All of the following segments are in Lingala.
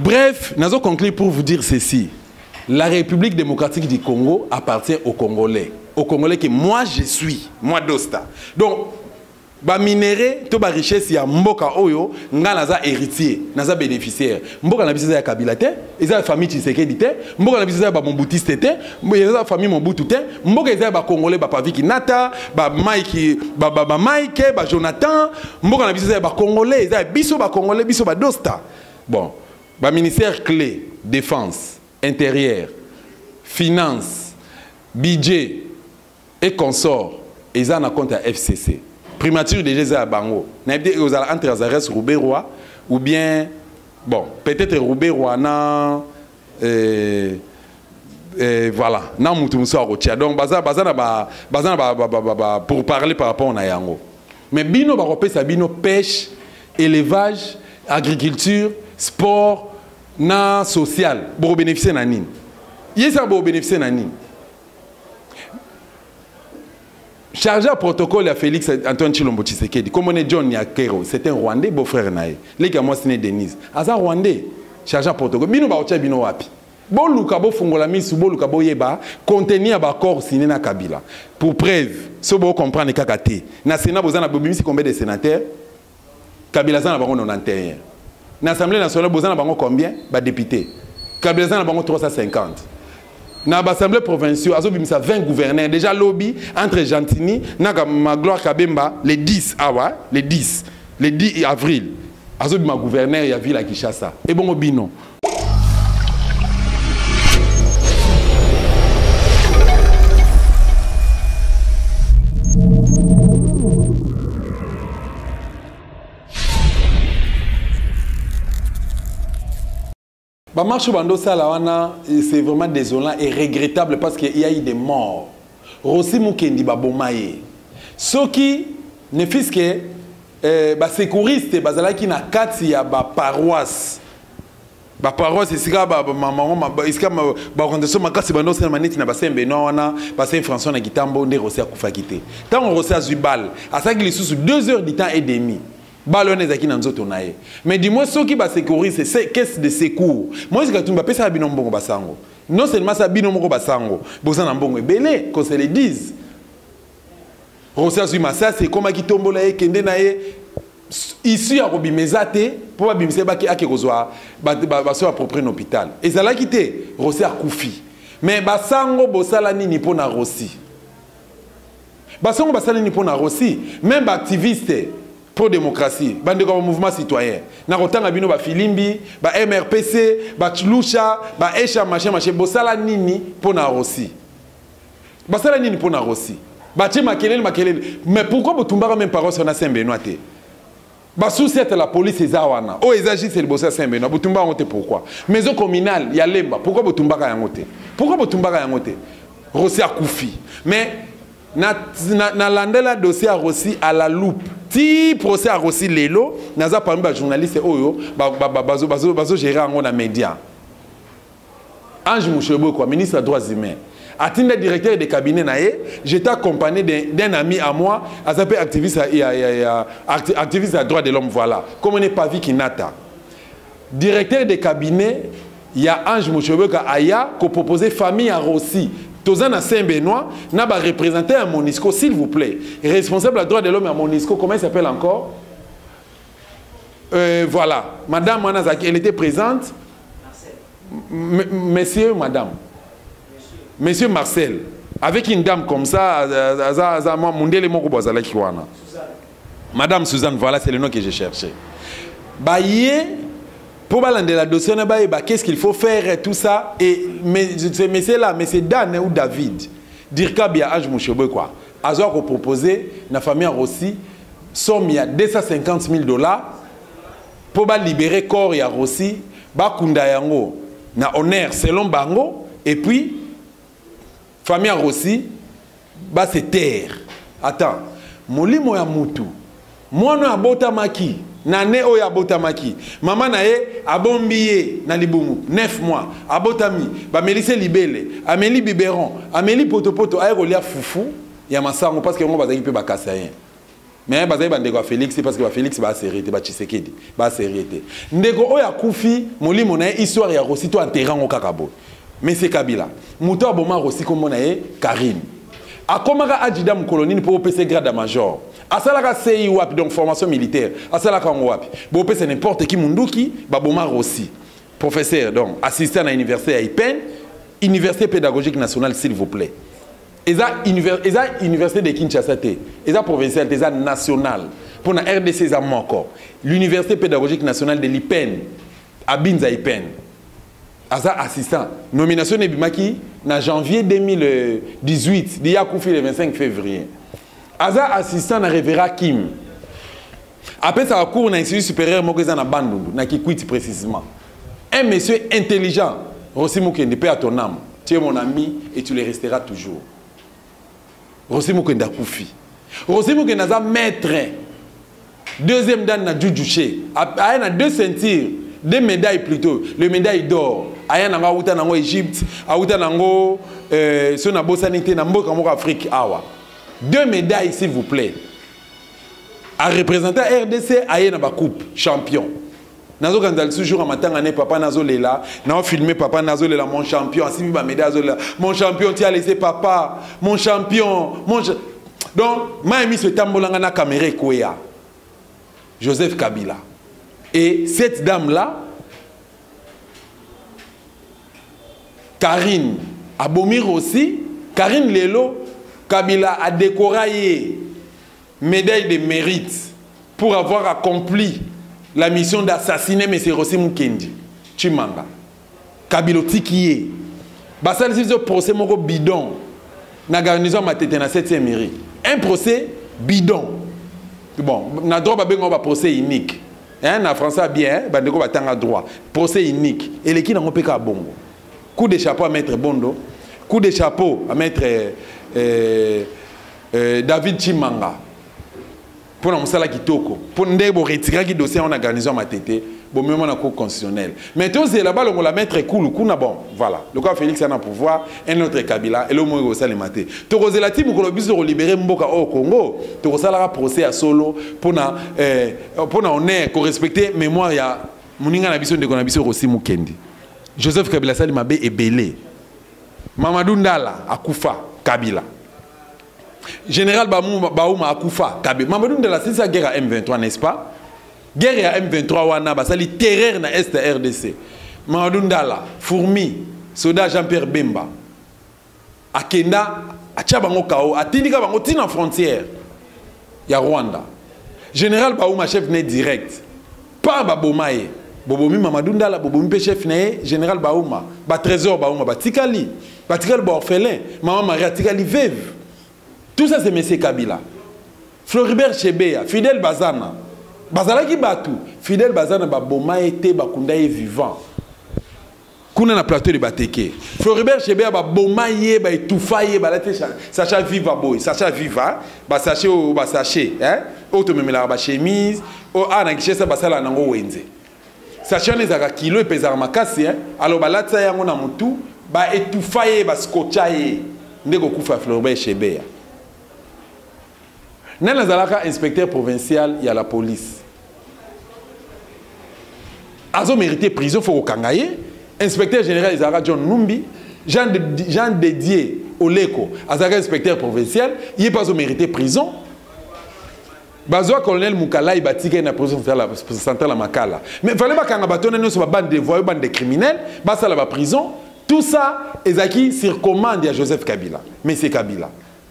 Bref, nous allons conclure pour vous dire ceci. La République démocratique du Congo appartient aux Congolais. Aux Congolais que moi je suis, moi Dosta. Donc, ba minéré, to ba richesse ya mboka oyo, nga naza héritier, naza bénéficiaire. Mboka na biso ya Kabila te, eza famille Tshisekedi te, mboka na biso ya ba Mobutu te, eza famille Mobutu te, mboka eza ba Congolais ba Paviki Nata, ba Mike, ba Mike, ba Jonathan, mboka na biso ya ba Congolais, eza biso ba Congolais, biso ba Dosta. Bon, ba ministère clé, défense, intérieur, finance, budget et consort, eza na compte à FCC. Primature déjà à Bango. Entre Azares Roubaix-Roi ou bien, bon, peut-être Roubaix-Roi, voilà, non, Moutoumoussa Rotia. Donc, pour parler par rapport à Yango. Mais Bino Baropé, ça Bino pêche, élevage, agriculture, sport, na social. Pour bénéficier de Nine. Yesa pour bénéficier de Nine. Chargé à protocole à Félix Antoine Tshilombo Tshisekedi, comme on est John Nyakero, c'est un Rwandais, beau-frère Naé. Les gars, moi, c'est Denise. Aza Rwandais, chargé à protocole. Bino Baocha Bino Wapi. Bon, Lukabo Fongola sous bon Lukabo Yeba, contenir un accord signé na Kabila. Pour preuve, ce que vous comprenez, Kakate. Na Sénat, vous avez combien de sénateurs? Kabila Zan a 91. Na l'Assemblée nationale, vous avez combien? Députés. Kabila Zan a 350. Dans l'Assemblée provinciale, il y a 20 gouverneurs. Déjà, lobby entre Gentini et Magloire Kabemba, les 10 avril. Il y a gouverneur, il y a ville à Kinshasa. Et bon, Bino. La marche c'est vraiment désolant et regrettable parce qu'il y a eu des morts. Rossi Mukendi Babomaye. Ceux qui ne font que les sécuristes, qui na kati ya ba paroisse. Ba paroisse c'est ça iska ba organisation makasi bando c'est maneti na basembe no wana ba Saint François na Gitambo nde Rossi akufa kité. Tant on Rossi azubal, à ça qu'il est sous 2 heures du temps et demi. Mais dis-moi, ceux qui sécurisent, c'est caisse de secours. Moi, je ne sais pas si c'est basango. Non seulement ça binombo basango, bozana mbongo belé, qu'on se le dise. Rosia Zumasa, c'est comme qui tombe là, kende nae. Ici à Robimezate, pour bimse ba ki akekozwa, ba so approprier l'hôpital. Et ça l'a quitté, Rosia Koufi. Mais basango bosala nini pona Rossi. Basango basala nini pona Rossi, même activiste pour démocratie, bande comme mouvement citoyen. Na rotanga bino ba Filimbi, ba MRPC, ba Tchloucha, ba Echa machin bosala nini pour na Rossi. Basala nini pour na Rossi. Ba ti makelele. Mais pourquoi botumbaka même parole sur na Saint-Benoît te? Ba sous-cette la police ezawana. O ezagi c'est le bossa Saint-Benoît, botumba ngote pourquoi? Maison communale, ya lemba, pourquoi botumbaka yangote? Pourquoi botumbaka yangote? Rossi a Koufi. Mais na landela dossier à Rossi à la loupe. Si procès à Rossi Lelo, naza parmi les journalistes oyo, bazo gérer en na média. Ange Mouchebo quoi, ministre des droits humains. Atteint directeur de cabinet naé, j'étais accompagné d'un ami à moi, à s'appeler activiste à droits de l'homme voilà. Comme on n'est pas vu Kinata. Directeur de cabinet, il y a Ange Mouchebo qui a proposé famille à Rossi. Tozana Saint-Benoît n'a pas représenté à Monisco, s'il vous plaît. Responsable à droit de l'homme à Monisco, comment il s'appelle encore? Voilà. Madame Manazaki, elle était présente. Monsieur, madame. Monsieur Marcel. Avec une dame comme ça, Madame Suzanne, voilà, c'est le nom que j'ai cherché. Baye. Pour balancer la dossier, qu'est-ce qu'il faut faire, tout ça. Et mais c'est là, mais c'est Dan ou David. Dire qu'il y a Ange Mouchebo quoi. Azor a proposé, la famille Rossi, somme il y a $250 000 pour libérer corps ya Rossi, bakunda yango na honneur selon bango et puis famille Rossi ba se terre. Attends, molimo ya mutu. Moi no abota maki. Nane oya abotamaki. Maman nae abombiye na libumu 9 mois. Abotami. Ba Melise Libele. Amélie Biberon. Amélie Potopoto. Aye rolia foufou. Ya masango parce que on va zaki pe bakasa yen. Mais bazaï bandeko Félix parce que Félix va s'arrêter, va Tshisekedi, va s'arrêter. Ndeko oya kufi moli monae histoire ya Rossi to enterrant au kakabo. Mais c'est Kabila. Mouto aboma Rossi comme monae Karim. Akomaka adjudant colonie pour PC grade à major. Asalaka CI wapi donc formation militaire. Asalaka wapi. Bo PC n'importe qui munduki baboma Rossi. Professeur donc assistant à l'université à IPEN, Université pédagogique nationale s'il vous plaît. Eza université de Kinshasa té, eza provinciale, eza nationale. Pour la RDC eza encore. L'université pédagogique nationale de l'IPEN, à Binza IPEN. Eza assistant. Nomination de Bimaki en janvier 2018, d'il y a Koufi le 25 février. Eza assistant na Revera Kim. Après ça, cours dans l'institut supérieur, moi que na Bandundu, na Kikwiti précisément. Un monsieur intelligent, Rossi Mukende, paix à ton âme. Tu es mon ami et tu le resteras toujours. Rossi Mukende a Koufi. Rossi Mukende a maître. Deuxième dan na Djoudjouché. Il y a 2 ceintures, 2 médailles plutôt. Le médaille d'or. Il y a en Égypte, il y a en Afrique. 2 médailles s'il vous plaît. À représenter RDC, il y a une coupe champion. Nazo Gandal toujours en matin année papa Nazo Lela, n'a filmé papa Nazo Lela mon champion, ainsi ma médaille Lela, mon champion tu as laissé papa, mon champion, donc m'a mis ce tambolanga na caméra Kouya. Joseph Kabila. Et cette dame là Karine Abomir aussi, Karine Lelo Kabila a décoré médaille de mérite pour avoir accompli la mission d'assassiner M. Rossi Mukendi. Chimanga. Kabilo Tikiye. Basal si procès moko bidon. Na garnison matete na 7e mairie. Un procès bidon. Bon, na droit ba bengo ba procès unique. Hein, na français bien, ba ndeko batanga droit. Procès unique. Et les qui n'ont pas bongo. Coup de chapeau à maître Bondo. Coup de chapeau à maître David Chimanga. Pour nous la kitoko pour nous retirer qui dossier en organisation matete bon même en cour constitutionnelle mais tous c'est là-bas on la mettre cool kuna bon voilà le cas Félix a un pouvoir un autre Kabila et le mot au sale maté to la team ko biso libérer mboka au Congo to sala procès à solo pour na on est ko respecter mémoire ya muninga na biso ndeko na biso Rossi Mukendi Joseph Kabila sali mabe ebelé Mamadou Ndala akufa Kabila Général Baouma Akoufa, Kabila. Mamadou Ndala, c'est sa guerre à M23, n'est-ce pas? Guerre à M23, wana, bah, ça li terreur na Est RDC. Mamadou Ndala, Fourmi, Soda Jean-Pierre Bemba, Akenda, Achabango Kao, Atindika Bango, Tina frontière. Il y a Rwanda. Général Baouma, chef né direct. Pas Babomaye. Bobomi Mamadou Ndala, Bobomi chef né, Général Baouma. Ba Trésor Baouma, ba Tikali. Ba Tikali ba orphelin. Maman Maria Tikali veuve. Tout ça, c'est M. Kabila. Floribert Chebeya, Fidel Bazana. Bazala qui batou. Fidel Bazana, Boma était Bakundaye vivant. Kuna na plateau de Bateke. Floribert Chebeya, Boma yé, Toufaye, Sacha Viva boy. Sacha Viva, Saché ou Saché. Auto même la chemise. O ana kichesa basala nango wenze. Sacha les aga kilo et pesar makasi. Alors balatsa yango na mutu. Ba etoufaye, scotchaye. Ndeko kufa Floribert Chebeya. Dans le inspecteur provincial, il y a la police. Azo mérité prison, il faut au Kangaye. Inspecteur général, Izara John Numbi. Jean dédié au Leko. Azara inspecteur provincial, il n'est pas au mérité prison. Bazoa colonel Moukala, il bâtit une prison centrale à Makala. Mais il fallait pas qu'on ait une bande de voyous, bande de criminels, basa la prison. Tout ça, Ezaki circommande à Joseph Kabila. Mais c'est Kabila.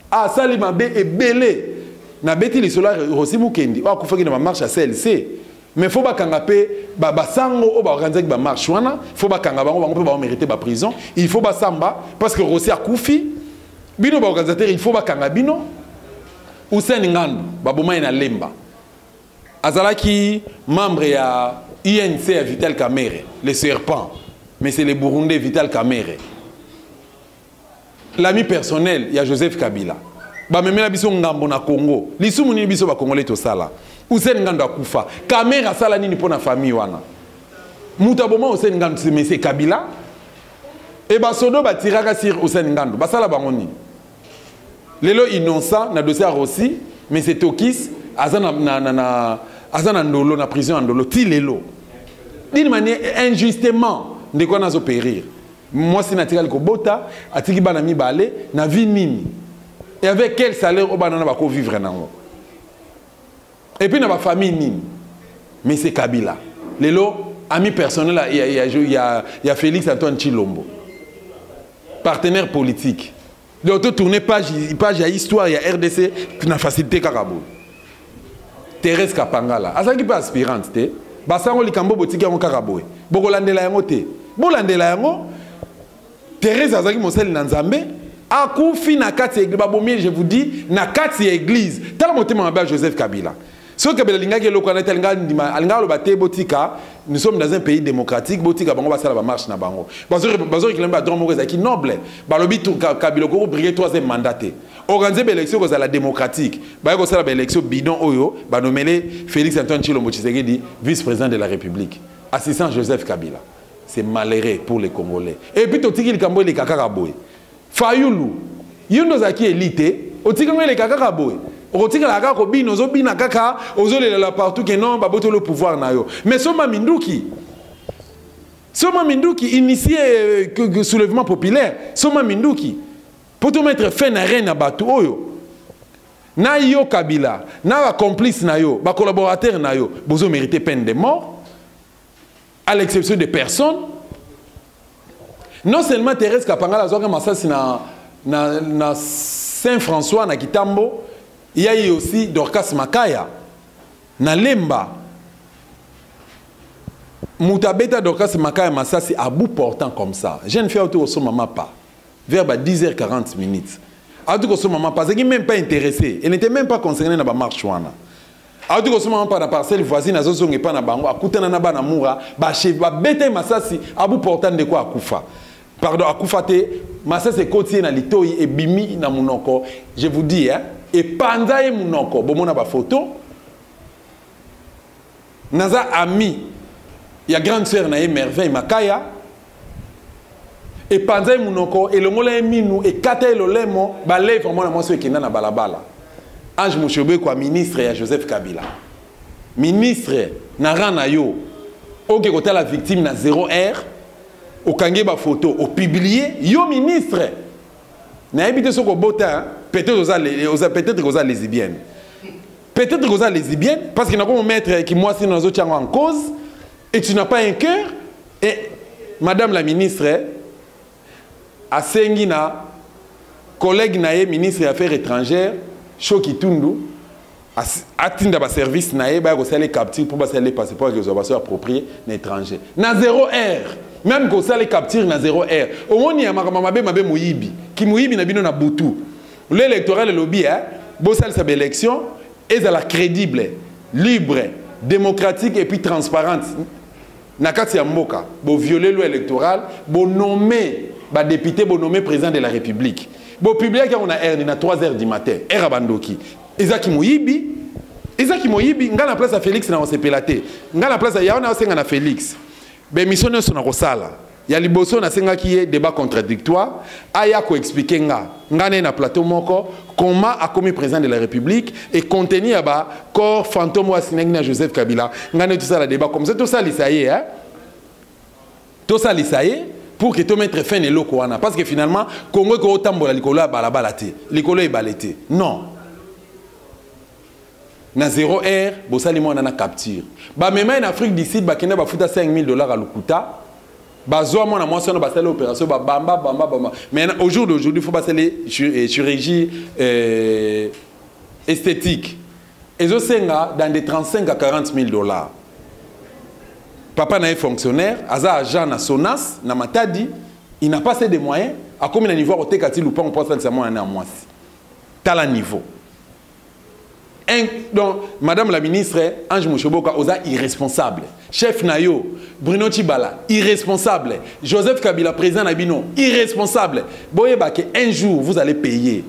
Ah, Salimabé est belé. Na beti li sola Rossi Mukendi wa kufaki na marche à CLC mais faut ba kanga pe ba sango o ba organiser ba marche wana faut ba kanga bango pe ba mériter ba prison il faut ba samba parce que Rossi a kufi bino ba organisateur il faut ba kanga bino Hussein Ngandu ba boma ina lemba azalaki membre ya INC à Vital Kamerhe le serpent mais c'est le Burundais Vital Kamerhe l'ami personnel il y a Joseph Kabila ba memela biso ngambo na Congo lisumu ni biso ba Congolais to sala Hussein Ngandu akufa Kamera sala nini pona famille wana mutaboma Hussein Ngandu c'est Kabila et ba sodo ba tiraka sur Hussein Ngandu ba sala bango ni lelo innocent na dossier Rossi mais c'est Tokis azana ndolo na prison en ndolo tilelo d'une manière injustement de quoi nazo périr moi si natika likobota atiki bana mibale na vie nini et avec quel salaire au banana bako vivre nango et puis na ba famille nini mais c'est Kabila lelo ami personnel il y a Félix Antoine Tshilombo partenaire politique de tourner page à histoire il y a RDC qui n'a facilité Karabou Thérèse Kapangala azaki pas aspirante te basango likambo botiki yango Karabou bokolandela yango te bolandela yango Thérèse azaki moseli na Nzambe akufi na kati église babomie je vous dis na kati église tala motema mabe Joseph Kabila so Kabila lingaki eloko na telinga ndima alinga loba botika nous sommes dans un pays démocratique botika bango basala ba marche na bango bazori kilemba droit moko ezaki noble balobi Kabila ko briguer troisième mandat organiser ba élection kozala démocratique ba ko sala ba élection bidon oyo ba nommer Félix Antoine Tshilombo Tshisekedi vice-président de la République assistant Joseph Kabila c'est malheureux pour les Congolais et puis totiki likambo le kakaka boy Fayulu yundo zaki élité otiki ngwe le kakaka boy otika la kaka bino zo bina kaka ozolela partout que non baboto le pouvoir na yo mais Soma Minduki initié que soulèvement populaire Soma Minduki pour tout mettre fin à rien na batu oyo na yo Kabila na ba complice na yo ba collaborateur na yo bozo mériter peine de mort à l'exception de personnes non seulement Thérèse Kapangala zoka masasi na Saint-François na Kitambo il y a eu aussi Dorcas Makaya na Lemba Moutabeta Dorcas Makaya Masasi à bout portant comme ça jeune fille autour de son maman pas vers 10h40 minutes autour de son maman pas qui même pas intéressé elle n'était même pas concernée dans la marche wana autour de son maman pas na parcelle voisine na zozonge pas na bango akutana na bana mura ba chef ba beta Masasi à bout portant de quoi akufa pardon akufa te Masasi kotier na litoi et bimi na munoko je vous dis hein et pendant et munoko bomona ba photo naza ami il y a grande sœur na merveille Makaya et pendant et munoko et le mola minu et kata le lemo ba lève vraiment na moso ekenda na balabala Ange Mouchobe quoi ministre ya Joseph Kabila ministre na rana yo oke kota la victime na 0R au kange ba photo au publier yo ministre na habité soko bota peut-être que vous êtes lesbienne. Peut-être que vous êtes lesbienne parce qu'il n'y a pas un maître qui moi si nous sommes en cause et tu n'as pas un cœur. Et Madame la ministre, a Sengina, collègue nae ministre des Affaires étrangères, Shoki Tundu, a tinda ba service nae ba ko sale capture pour ba sale passeport que vous soient approprié l'étranger. Na 0R. Même que ça les capture na 0R. Au moins il y a mabe moyibi qui moyibi na bino na butu. L'électoral le lobby, bossal sa élection, est la crédible, libre, démocratique et puis transparente. Nakati ya mboka, bo violer l'électoral, bo nommer, ba député, bo nommer président de la République. Bo publier qu'on a erni na 3h du matin, Erabandoki. Ezaki Moyibi, nga na place à Félix na osepelate. Nga na place à Yaona osenga na Félix. Be mission na sona kosala. Il y a liboso na senga qui est débat contradictoire aya ko expliquer nga na plateau moko comment a commis président de la République et contenir ba corps fantôme wa sinengna Joseph Kabila nga tout ça la débat comme ça tout ça lisaye hein tout ça lisaye pour que to mettre fin et loko wana parce que finalement Congo ko tambola likolo balabala te likolo e balete non na 0R bosali mona na capture ba même en Afrique du Sud ba kenda ba futa $5,000 à Lukuta. Bazoa moi na moi sur basale opération ba bamba. Mais au jour d'aujourd'hui il faut basale chirurgie esthétique. Et osenga dans des 35 à $40,000. Papa na fonctionnaire, aza agent na Sonas na Matadi, il n'a pas assez de moyens à combien de niveau au tekati lupa on pense ça moi na moi. Tala niveau. Donc, Madame la ministre, Ange Mouchoboka, osa irresponsable. Chef Nayo, Bruno Tshibala, irresponsable. Joseph Kabila, président Nabino, irresponsable. Boye Baké, un jour, vous allez payer.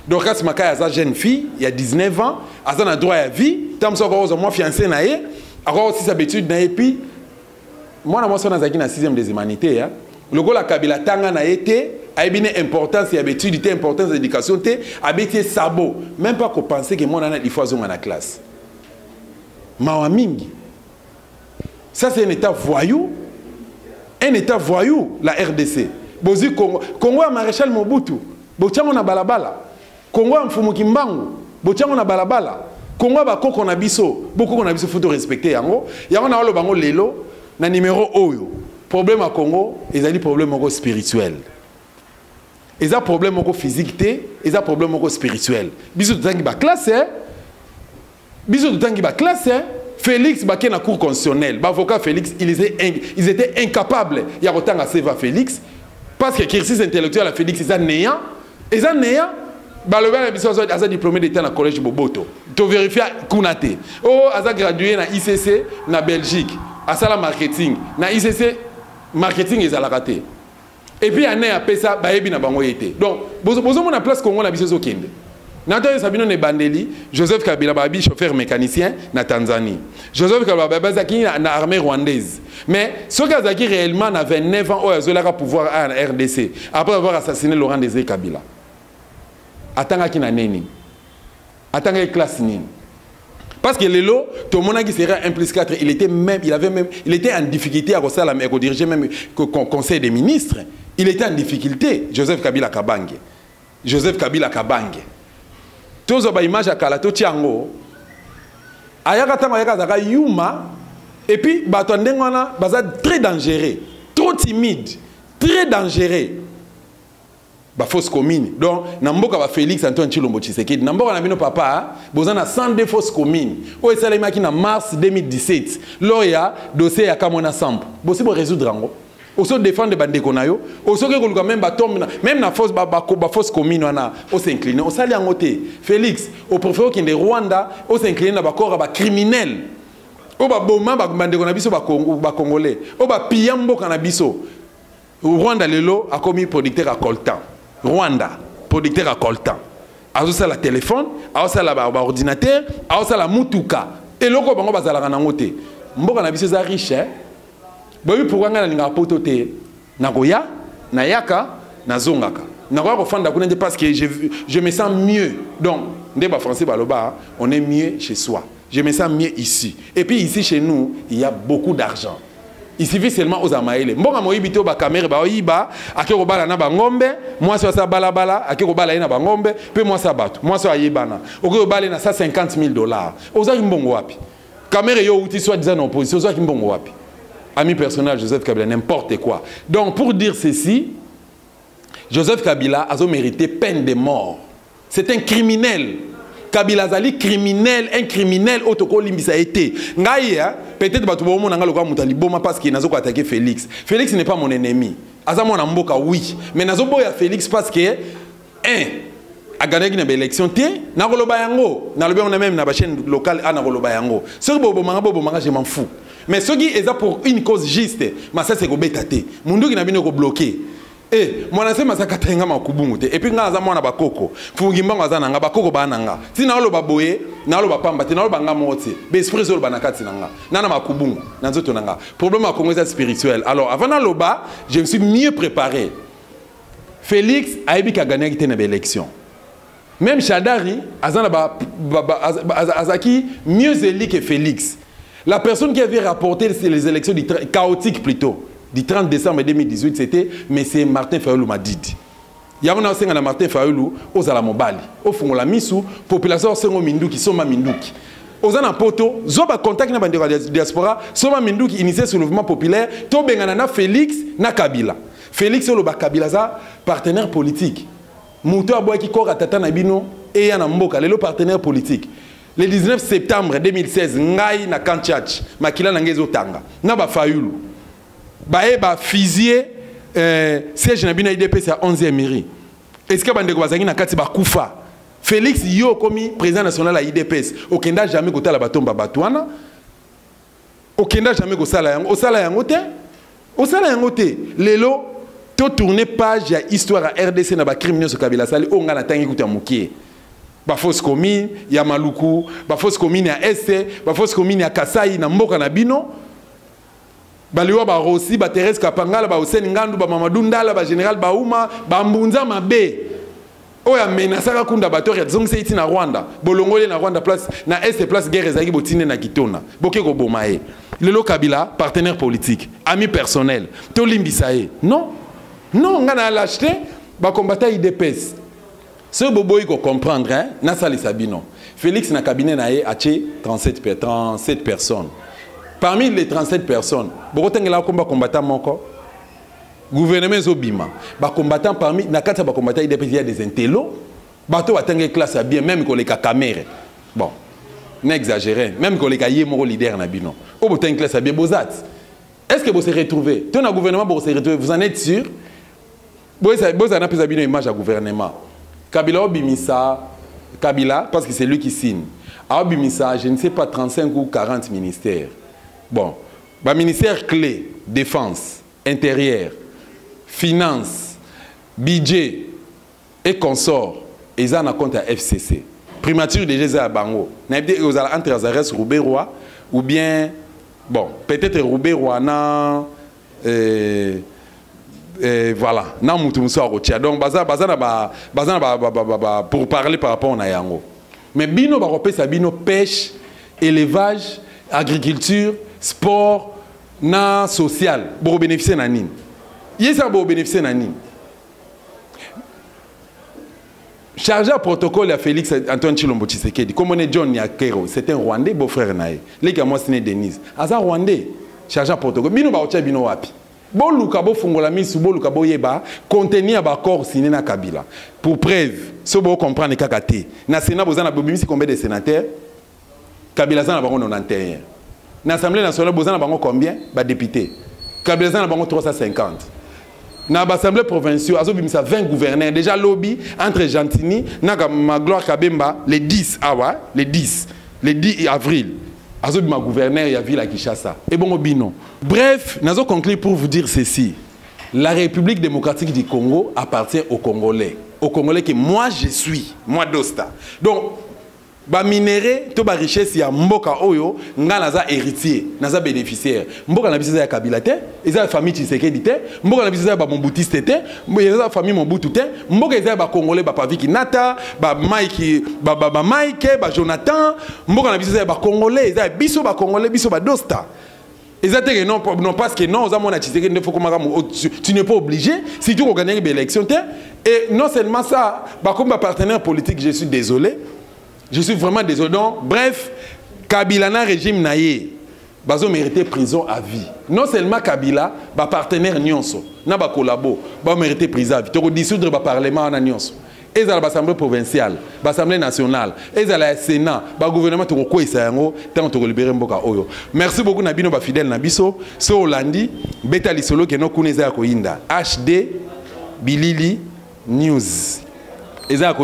Donc, quand Makaya, sa jeune fille, il y a 19 ans, elle a droit à vie, tant que moi fiancé naye, alors aussi sa habitude naye, puis, moi, je suis dans la 6e des humanités. Le gars la Kabila Tanga na été, a une importance et habitude, importance d'éducation, a été sabot. Même pas qu'on pensait que moi, il faut aller à la classe. mawa mingi. Ça c'est un état voyou. Un état voyou, la RDC. Bozi Congo. Congo a maréchal Mobutu. Bochango na balabala. Congo a Mfumu Kimbangu. Bochango na balabala. Congo a Bakoko na biso. Beaucoup qu'on a biso faut respecter yango. Yango na walo bango lelo na numéro oyo. Problème à Congo, ils ont des problèmes spirituels. Ils ont des problèmes physiques, ils ont des problèmes spirituels. Bisous de temps qui va classe, bisous de temps qui va classe. Félix Baké na cour constitutionnelle. L'avocat Félix, ils étaient incapables. Il y a autant à Seva Félix. Parce que l'exercice intellectuel à Félix, ils sont néants. Ils sont néants. Le a diplômé d'État dans le collège Boboto. Tu vérifies Kounate. Oh, il a gradué dans ICC, na Belgique. À ça, la marketing. Na ICC, marketing, ils ont raté. Et puis, il y a un peu ça, il y a un peu. Donc, vous avez une place qu'on a besoin de Nathalie Sabino Nebandeli, Joseph Kabila Babi, chauffeur mécanicien na Tanzanie. Joseph Kabila Babi na armée rwandaise. Mais ce qui réellement à 29 ans, il a pouvoir à la RDC après avoir assassiné Laurent Désiré Kabila. Attends qui na neni. Attends quelle classe nini. Parce que Lelo, tout le monde qui serait 1 plus 4, il était en difficulté à diriger même le conseil des ministres. Il était en difficulté. Joseph Kabila Kabange. Joseph Kabila Kabange. Tous les images à Kalato Tiango. Ayaka Yuma. Et puis, Batondengwana, très dangereux. Trop timide. Très dangereux. Fausse commune. Donc, Namboka va Félix Antoine Chilombo Tshisekedi. Namboka na bino papa, bozana 102 fausses communes. O esalema ki na mars 2017. Loya dossier ya Kamona Samp. Bosi bo résoudre ngo. Oso défendre bandeko na yo. Oso ke koluka même batom même na fausse fausse commune wana o s'incliner. O sali angote. Félix, au préfet qui de Rwanda, o s'incliner na bakora ba criminel. O ba boma ba bandeko na biso ba congolais. O ba piyambo kana biso. Rwanda lelo a commis producteur à coltan. Rwanda, producteur à coltan. A ça la téléphone, a ça la ordinateur, a ça la mutuka. Et loko bango bazala kana ngote. Mboka na biso za riche. Boyi pourquoi ngana linga poto te na goya, na yaka, na zongaka. Na goya ko fanda kunende parce que je me sens mieux. Donc, ndeba français baloba, on est mieux chez soi. Je me sens mieux ici. Et puis ici chez nous, il y a beaucoup d'argent. Il suffit seulement aux amaïles. Mbonga moyibito ba caméra ba oyiba, akeko bala na bangombe, moi so sa bala, akeko bala na bangombe, pe moi sa batu, moi so ayibana. Okeko bala na $150,000. Oza kimbongo wapi? Caméra yo uti soit disant en opposition, oza kimbongo wapi? Ami personnel Joseph Kabila n'importe quoi. Donc pour dire ceci, Joseph Kabila a mérité peine de mort. C'est un criminel. Kabila Zali criminel, un criminel autoko limbisa a été. Ngaïa, peut-être que tu vas me parce qu'il n'a pas attaqué Félix. Félix n'est pas mon ennemi. Azamon Amboka, oui. Mais n'a pas Félix parce que, a gagné une élection, n'a pas yango. N'a pas même na chaîne locale, n'a pas yango. Ce que je m'en fous. Mais ce qui est pour une cause juste, ça c'est que bétaté. Mon qui n'a pas bloqué. Eh, moi je sais que je makubungu et puis ngaza mwana bakoko fungimba ngaza nanga bakoko bananga tina lo baboye na lo bapamba tina lo banga moti be esprit zo banakati nanga nana makubungu na nzoto nanga problème à Congo spirituel. Alors avant na loba je me suis mieux préparé. Félix a eu qu'à gagner une élection. Même Chadari azaki mieux élu que Félix. La personne qui avait rapporté les élections chaotiques plutôt du 30 décembre 2018, c'était M. Martin Fayulu Madidi. Il y a un Martin Fayulu aux Alamobali. Au fond, la mise population de Minduki, Soma Minduki. Aux Anapoto, Zoba contact na bandera diaspora, Soma Minduki initié ce mouvement populaire, Tobenganana Félix na Kabila. Félix Oloba Kabila, partenaire politique. Mouto Aboua qui corps à Tata Nabino et Yana Mboka, le partenaire politique. Le 19 septembre 2016, Ngai na Kanchach, Makila Nangezo Tanga, Naba Fayulu. Ba fusillé siège na bina IDPS à 11e mairie. Est-ce que bandeko bazangi na kati ba kufa? Félix yo komi président national à IDPS. Okenda jamais kota la batomba batwana. Okenda jamais ko sala yango, osala yango te. Osala yango te. Lelo to tourner page ya histoire à RDC na ba criminels so Kabila sali onga na tangi kuta mukie. Ba fausse commune ya Maluku, ba fausse commune ya Este, ba fausse commune ya Kasai na mboka na bino. Baliwa ba Rossi, ba Thérèse Kapangala, ba Hussein Ngandu, ba Mamadou Ndala, ba Général Baouma, ba Mbunza Mabe. oyo amenasaka kunda bato ya zongisa iti na Rwanda bolongole na Rwanda place na est place guerre ezaki botine na kitona boke ko bomaye lelo Kabila partenaire politique ami personnel to limbisa ye non ngana l'acheter ba combattant IDPS ce bobo il ko comprendre hein na sali sabino Félix na cabinet na ye ache 37 personnes parmi les 37 personnes bokotengela komba combattant moko gouvernement zobima ba combattant parmi na kata ba combattant IDPS il y a des intellos bato batenge classe bien même ko les caméra bon n'exagérez même ko les kaye moko leader na bino o botenge classe bien bozat est-ce que vous se retrouvez ton gouvernement vous se retrouver vous en êtes sûr boza na pesa bino image à gouvernement Kabila obimisa Kabila parce que c'est lui qui signe obimisa je ne sais pas 35 ou 40 ministères bon ba ministère clé défense intérieur finance, budget et consort, ils ont un compte à FCC. Primature déjà à Bango. Vous allez entre Azares, Roubaix-Roi, ou bien, bon, peut-être Roubaix-Roi, voilà, non, Moutoumoussa, Rotia. Donc, pour parler par rapport à Yango. Mais Bino, Bino, pêche, élevage, agriculture, sport, na social, pour bénéficier de Nine. Il y a bénéficier de Nani. Chargé à protocole à Félix Antoine Tshilombo Tshisekedi, comme on est John Nyakero, c'est un Rwandais, beau-frère Naé. Les gars, moi, c'est Denise. Aza Rwandais, chargé à protocole. Bino Baocha Bino Wapi. Bon, Lukabo Fungola Sou, bon, Lukabo Yeba, contenir un accord signé na Kabila. Pour preuve, si vous comprenez Kakate, na Sénat, vous avez combien de sénateurs? Kabila Zana Bango 91. Na Assemblée nationale, vous avez combien? Députés. Kabila Zana Bango 350. Dans l'Assemblée provinciale, il y a 20 gouverneurs. Déjà, lobby entre Gentini, Magloire Kabemba, les 10 avril. Il y a gouverneur, il y a ville à Kinshasa. Et bon, bino. Bref, nous allons conclure pour vous dire ceci. La République démocratique du Congo appartient aux Congolais. Aux Congolais que moi je suis, moi Dosta. Donc, ba minéré to ba richesse ya mboka oyo nga naza héritier naza bénéficiaire mboka na biso ya Kabila te eza famille Tshisekedi te mboka na biso ya ba Mombutiste te eza famille Mobutu te mboka eza ba Congolais ba Paviki Nata ba Mike ba Jonathan mboka na biso ya ba Congolais eza biso ba Congolais biso ba Dosta exactement non parce que non on a Tshisekedi tu n'es pas obligé si tu veux gagner une élection et non seulement ça ba comme partenaire politique je suis désolé. Je suis vraiment désolé. Donc, bref, Kabila na régime naïe, bazo mérité prison à vie. Non seulement Kabila, ba partenaire nyonso, na ba collabo, ba mérité prison à vie. Tu dissoudre ba parlement na nyonso. Et à l'Assemblée provinciale, l'Assemblée nationale, et à la Sénat, le gouvernement tu ko isa yango, tant tu libérer mboka oyo. Merci beaucoup nabino ba fidèle nabiso, so Holandi, beta lisolo ke no kuneza ko inda. HD Bilili News. Et ça,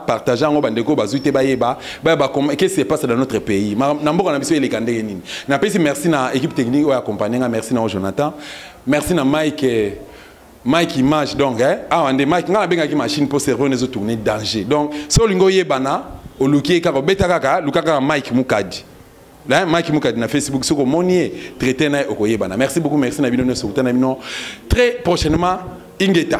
partageant au bandeko, bazuite bayeba, qu'est-ce qui se passe dans notre pays. Namboka nabiso ele kande nini. Na pesi merci na équipe technique ou accompagné, merci na Jonathan, merci na Mike Image donc ah on Mike ngala benga ki machine pour servir les autres tourner danger. Donc so lingo yebana o luki ka beta kaka lukaka Mike Mukadi. Là Mike Mukadi na Facebook soko monier traité na okoyebana. Merci beaucoup, merci na bino no sokutana bino. Très prochainement Ingeta.